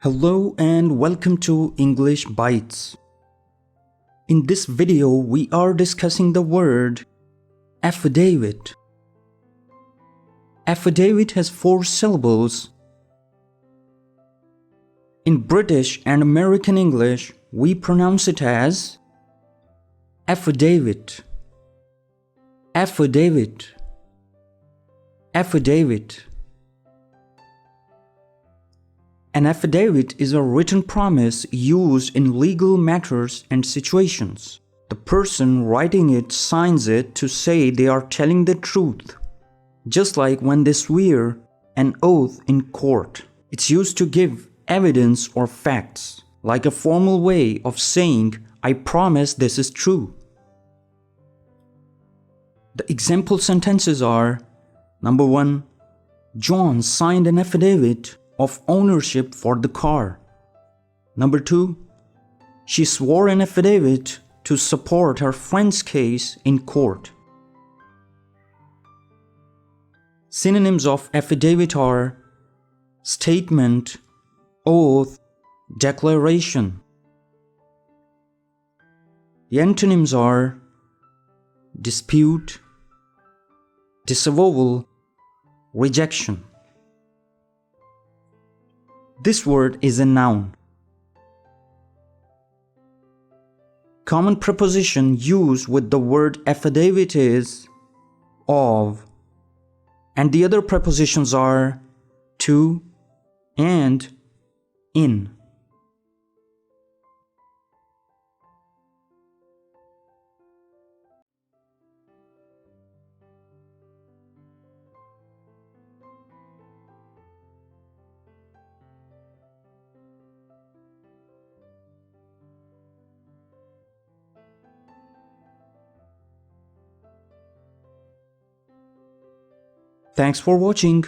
Hello and welcome to English Bytes. In this video, we are discussing the word affidavit. Affidavit has 4 syllables. In British and American English, we pronounce it as affidavit, affidavit, affidavit. An affidavit is a written promise used in legal matters and situations. The person writing it signs it to say they are telling the truth, just like when they swear an oath in court. It's used to give evidence or facts, like a formal way of saying, "I promise this is true." The example sentences are: Number 1. John signed an affidavit of ownership for the car. Number 2. She swore an affidavit to support her friend's case in court. Synonyms of affidavit are statement, oath, declaration. The antonyms are dispute, disavowal, rejection. This word is a noun. Common preposition used with the word affidavit is of, and the other prepositions are to and in. Thanks for watching.